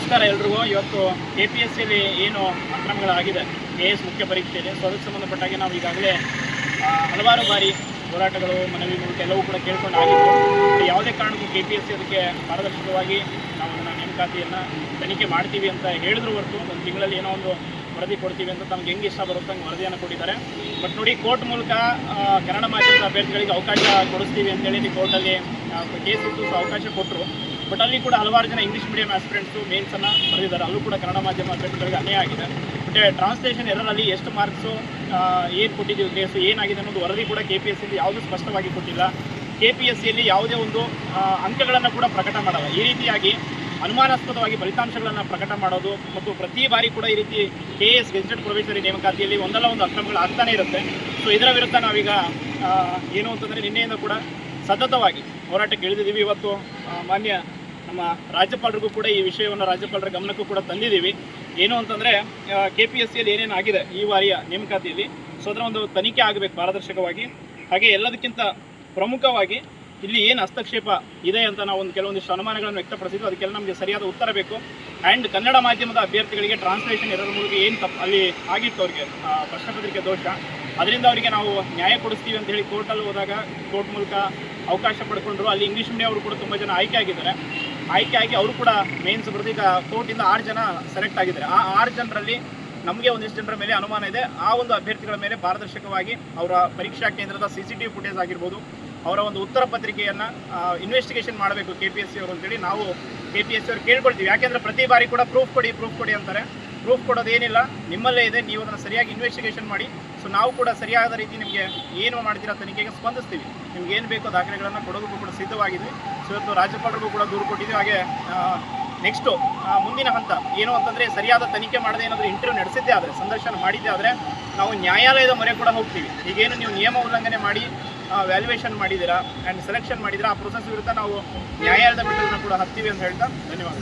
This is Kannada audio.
ನಮಸ್ಕಾರ ಎಲ್ರಿಗೂ. ಇವತ್ತು KPSCಯಲ್ಲಿ ಏನು ಅಕ್ರಮಗಳಾಗಿದೆ KS ಮುಖ್ಯ ಪರೀಕ್ಷೆಯಲ್ಲಿ, ಸೊ ಅದಕ್ಕೆ ಸಂಬಂಧಪಟ್ಟಾಗೆ ನಾವು ಈಗಾಗಲೇ ಹಲವಾರು ಬಾರಿ ಹೋರಾಟಗಳು, ಮನವಿ ಮೂಲಕ ಎಲ್ಲವೂ ಕೂಡ ಕೇಳ್ಕೊಂಡು ಆಗಿತ್ತು. ಯಾವುದೇ ಕಾರಣಕ್ಕೂ KPSC ಅದಕ್ಕೆ ಪಾರದರ್ಶಕವಾಗಿ ನಾವು ಅದನ್ನು ನೇಮಕಾತಿಯನ್ನು ತನಿಖೆ ಮಾಡ್ತೀವಿ ಅಂತ ಹೇಳಿದ್ರು ಹೊರತು ಒಂದು ತಿಂಗಳಲ್ಲಿ ಏನೋ ಒಂದು ವರದಿ ಕೊಡ್ತೀವಿ ಅಂತ ತಮ್ಗೆ ಹೆಂಗೆ ಇಷ್ಟ ಬರುತ್ತೆ ಹಂಗೆ ವರದಿಯನ್ನು ಕೊಟ್ಟಿದ್ದಾರೆ. ಬಟ್ ನೋಡಿ, ಕೋರ್ಟ್ ಮೂಲಕ ಕನ್ನಡ ಮಾಧ್ಯಮದ ಅಭ್ಯರ್ಥಿಗಳಿಗೆ ಅವಕಾಶ ಕೊಡಿಸ್ತೀವಿ ಅಂತೇಳಿ ಕೋರ್ಟಲ್ಲಿ ಕೇಸ್ ಇತ್ತು, ಸೊ ಅವಕಾಶ ಕೊಟ್ಟರು. ಬಟ್ ಅಲ್ಲಿ ಕೂಡ ಹಲವಾರು ಜನ ಇಂಗ್ಲೀಷ್ ಮೀಡಿಯಂ ಆಸ್ಪಿರೆಂಟ್ಸು ಮೇನ್ಸನ್ನು ಬರೆದಿದ್ದಾರೆ. ಅಲ್ಲೂ ಕೂಡ ಕನ್ನಡ ಮಾಧ್ಯಮ ಅಭ್ಯರ್ಥಿಗಳಿಗೆ ಅನ್ಯಾಯ ಆಗಿದೆ. ಬಟ್ ಟ್ರಾನ್ಸ್ಲೇಷನ್ ಎರರಲ್ಲಿ ಎಷ್ಟು ಮಾರ್ಕ್ಸು, ಏನು ಕೊಟ್ಟಿದ್ದೀವಿ ಕೇಸು, ಏನಾಗಿದೆ ಅನ್ನೋದು ವರದಿ ಕೂಡ KPSCಯಲ್ಲಿ ಯಾವುದೂ ಸ್ಪಷ್ಟವಾಗಿ ಕೊಟ್ಟಿಲ್ಲ. KPSCಯಲ್ಲಿ ಯಾವುದೇ ಒಂದು ಅಂಕಗಳನ್ನು ಕೂಡ ಪ್ರಕಟ ಮಾಡಲ್ಲ. ಈ ರೀತಿಯಾಗಿ ಅನುಮಾನಾಸ್ಪದವಾಗಿ ಫಲಿತಾಂಶಗಳನ್ನು ಪ್ರಕಟ ಮಾಡೋದು ಮತ್ತು ಪ್ರತಿ ಬಾರಿ ಕೂಡ ಈ ರೀತಿ KS ಗೆಜೆಟೆಡ್ ಪ್ರೊಬೇಷನರಿ ನೇಮಕಾತಿಯಲ್ಲಿ ಒಂದಲ್ಲ ಒಂದು ಅಕ್ರಮಗಳು ಆಗ್ತಾನೆ ಇರುತ್ತೆ. ಸೊ ಇದರ ವಿರುದ್ಧ ನಾವೀಗ ಏನು ಅಂತಂದರೆ ನಿನ್ನೆಯಿಂದ ಕೂಡ ಸತತವಾಗಿ ಹೋರಾಟಕ್ಕೆ ಇಳಿದಿದ್ದೀವಿ. ಇವತ್ತು ಮಾನ್ಯ ನಮ್ಮ ರಾಜ್ಯಪಾಲರಿಗೂ ಕೂಡ ಈ ವಿಷಯವನ್ನು ರಾಜ್ಯಪಾಲರ ಗಮನಕ್ಕೂ ಕೂಡ ತಂದಿದ್ದೀವಿ. ಏನು ಅಂತಂದರೆ KPSCಯಲ್ಲಿ ಏನೇನು ಆಗಿದೆ ಈ ಬಾರಿಯ ನೇಮಕಾತಿಯಲ್ಲಿ, ಸೊ ಅದರ ಒಂದು ತನಿಖೆ ಆಗಬೇಕು ಪಾರದರ್ಶಕವಾಗಿ. ಹಾಗೆ ಎಲ್ಲದಕ್ಕಿಂತ ಪ್ರಮುಖವಾಗಿ ಇಲ್ಲಿ ಏನು ಹಸ್ತಕ್ಷೇಪ ಇದೆ ಅಂತ ನಾವು ಕೆಲವೊಂದಿಷ್ಟು ಅನುಮಾನಗಳನ್ನು ವ್ಯಕ್ತಪಡಿಸಿದ್ದು, ಅದಕ್ಕೆಲ್ಲ ನಮಗೆ ಸರಿಯಾದ ಉತ್ತರ ಬೇಕು. ಆ್ಯಂಡ್ ಕನ್ನಡ ಮಾಧ್ಯಮದ ಅಭ್ಯರ್ಥಿಗಳಿಗೆ ಟ್ರಾನ್ಸ್ಲೇಷನ್ ಎರರ್ ಮೂಲಕ ಏನು ತಪ್ಪು ಅಲ್ಲಿ ಆಗಿತ್ತು, ಅವರಿಗೆ ಪ್ರಶ್ನೆ ಪತ್ರಿಕೆ ದೋಷ, ಅದರಿಂದ ಅವರಿಗೆ ನಾವು ನ್ಯಾಯ ಕೊಡಿಸ್ತೀವಿ ಅಂತ ಹೇಳಿ ಕೋರ್ಟಲ್ಲಿ ಹೋದಾಗ ಕೋರ್ಟ್ ಮೂಲಕ ಅವಕಾಶ ಪಡ್ಕೊಂಡ್ರು. ಅಲ್ಲಿ ಇಂಗ್ಲೀಷ್ ಮೀಡಿಯಂ ಅವರು ಕೂಡ ತುಂಬ ಜನ ಆಯ್ಕೆ ಆಗಿದ್ದಾರೆ. ಆಯ್ಕೆ ಆಗಿ ಅವರು ಕೂಡ ಮೇನ್ಸ್ ಬರೆದು ಈಗ ಕೋರ್ಟಿಂದ 6 ಜನ ಸೆಲೆಕ್ಟ್ ಆಗಿದ್ದಾರೆ. ಆ 6 ಜನರಲ್ಲಿ ನಮಗೆ ಒಂದಿಷ್ಟು ಜನರ ಮೇಲೆ ಅನುಮಾನ ಇದೆ. ಆ ಒಂದು ಅಭ್ಯರ್ಥಿಗಳ ಮೇಲೆ ಪಾರದರ್ಶಕವಾಗಿ ಅವರ ಪರೀಕ್ಷಾ ಕೇಂದ್ರದ CCTV ಫುಟೇಜ್ ಆಗಿರ್ಬೋದು, ಅವರ ಒಂದು ಉತ್ತರ ಪತ್ರಿಕೆಯನ್ನು ಇನ್ವೆಸ್ಟಿಗೇಷನ್ ಮಾಡಬೇಕು KPSC ಅವರು ಅಂತೇಳಿ ನಾವು KPSC ಅವರು ಕೇಳ್ಕೊಳ್ತೀವಿ. ಯಾಕೆಂದರೆ ಪ್ರತಿ ಬಾರಿ ಕೂಡ ಪ್ರೂಫ್ ಕೊಡಿ ಅಂತಾರೆ. ಪ್ರೂಫ್ ಕೊಡೋದೇನಿಲ್ಲ, ನಿಮ್ಮಲ್ಲೇ ಇದೆ, ನೀವು ಅದನ್ನು ಸರಿಯಾಗಿ ಇನ್ವೆಸ್ಟಿಗೇಷನ್ ಮಾಡಿ. ಸೊ ನಾವು ಕೂಡ ಸರಿಯಾದ ರೀತಿ ನಿಮಗೆ ಏನು ಮಾಡ್ತೀರಾ ತನಿಖೆಗೆ ಸ್ಪಂದಿಸ್ತೀವಿ. ನಿಮ್ಗೆ ಏನು ಬೇಕೋ ದಾಖಲೆಗಳನ್ನು ಕೊಡೋದಕ್ಕೂ ಕೂಡ ಸಿದ್ಧವಾಗಿದ್ವಿ. ಸೊ ಇವತ್ತು ರಾಜ್ಯಪಾಲರಿಗೂ ಕೂಡ ದೂರು ಕೊಟ್ಟಿದ್ದೀವಿ. ಹಾಗೆ ನೆಕ್ಸ್ಟು ಮುಂದಿನ ಹಂತ ಏನು ಅಂತಂದರೆ, ಸರಿಯಾದ ತನಿಖೆ ಮಾಡದೆ ಏನಾದರೂ ಇಂಟರ್ವ್ಯೂ ನಡೆಸಿದ್ದೇ ಆದರೆ, ಸಂದರ್ಶನ ಮಾಡಿದ್ದೇ ಆದರೆ ನಾವು ನ್ಯಾಯಾಲಯದ ಮೊರೆ ಕೂಡ ಹೋಗ್ತೀವಿ. ಈಗೇನು ನೀವು ನಿಯಮ ಉಲ್ಲಂಘನೆ ಮಾಡಿ ವ್ಯಾಲ್ಯೂಯೇಷನ್ ಮಾಡಿದ್ದೀರಾ ಆ್ಯಂಡ್ ಸೆಲೆಕ್ಷನ್ ಮಾಡಿದ್ದೀರಾ, ಆ ಪ್ರೊಸೆಸ್ ವಿರುದ್ಧ ನಾವು ನ್ಯಾಯಾಲಯದ ಮೆಟ್ಟಲನ್ನು ಕೂಡ ಹತ್ತೀವಿ ಅಂತ ಹೇಳ್ತಾ ಧನ್ಯವಾದ.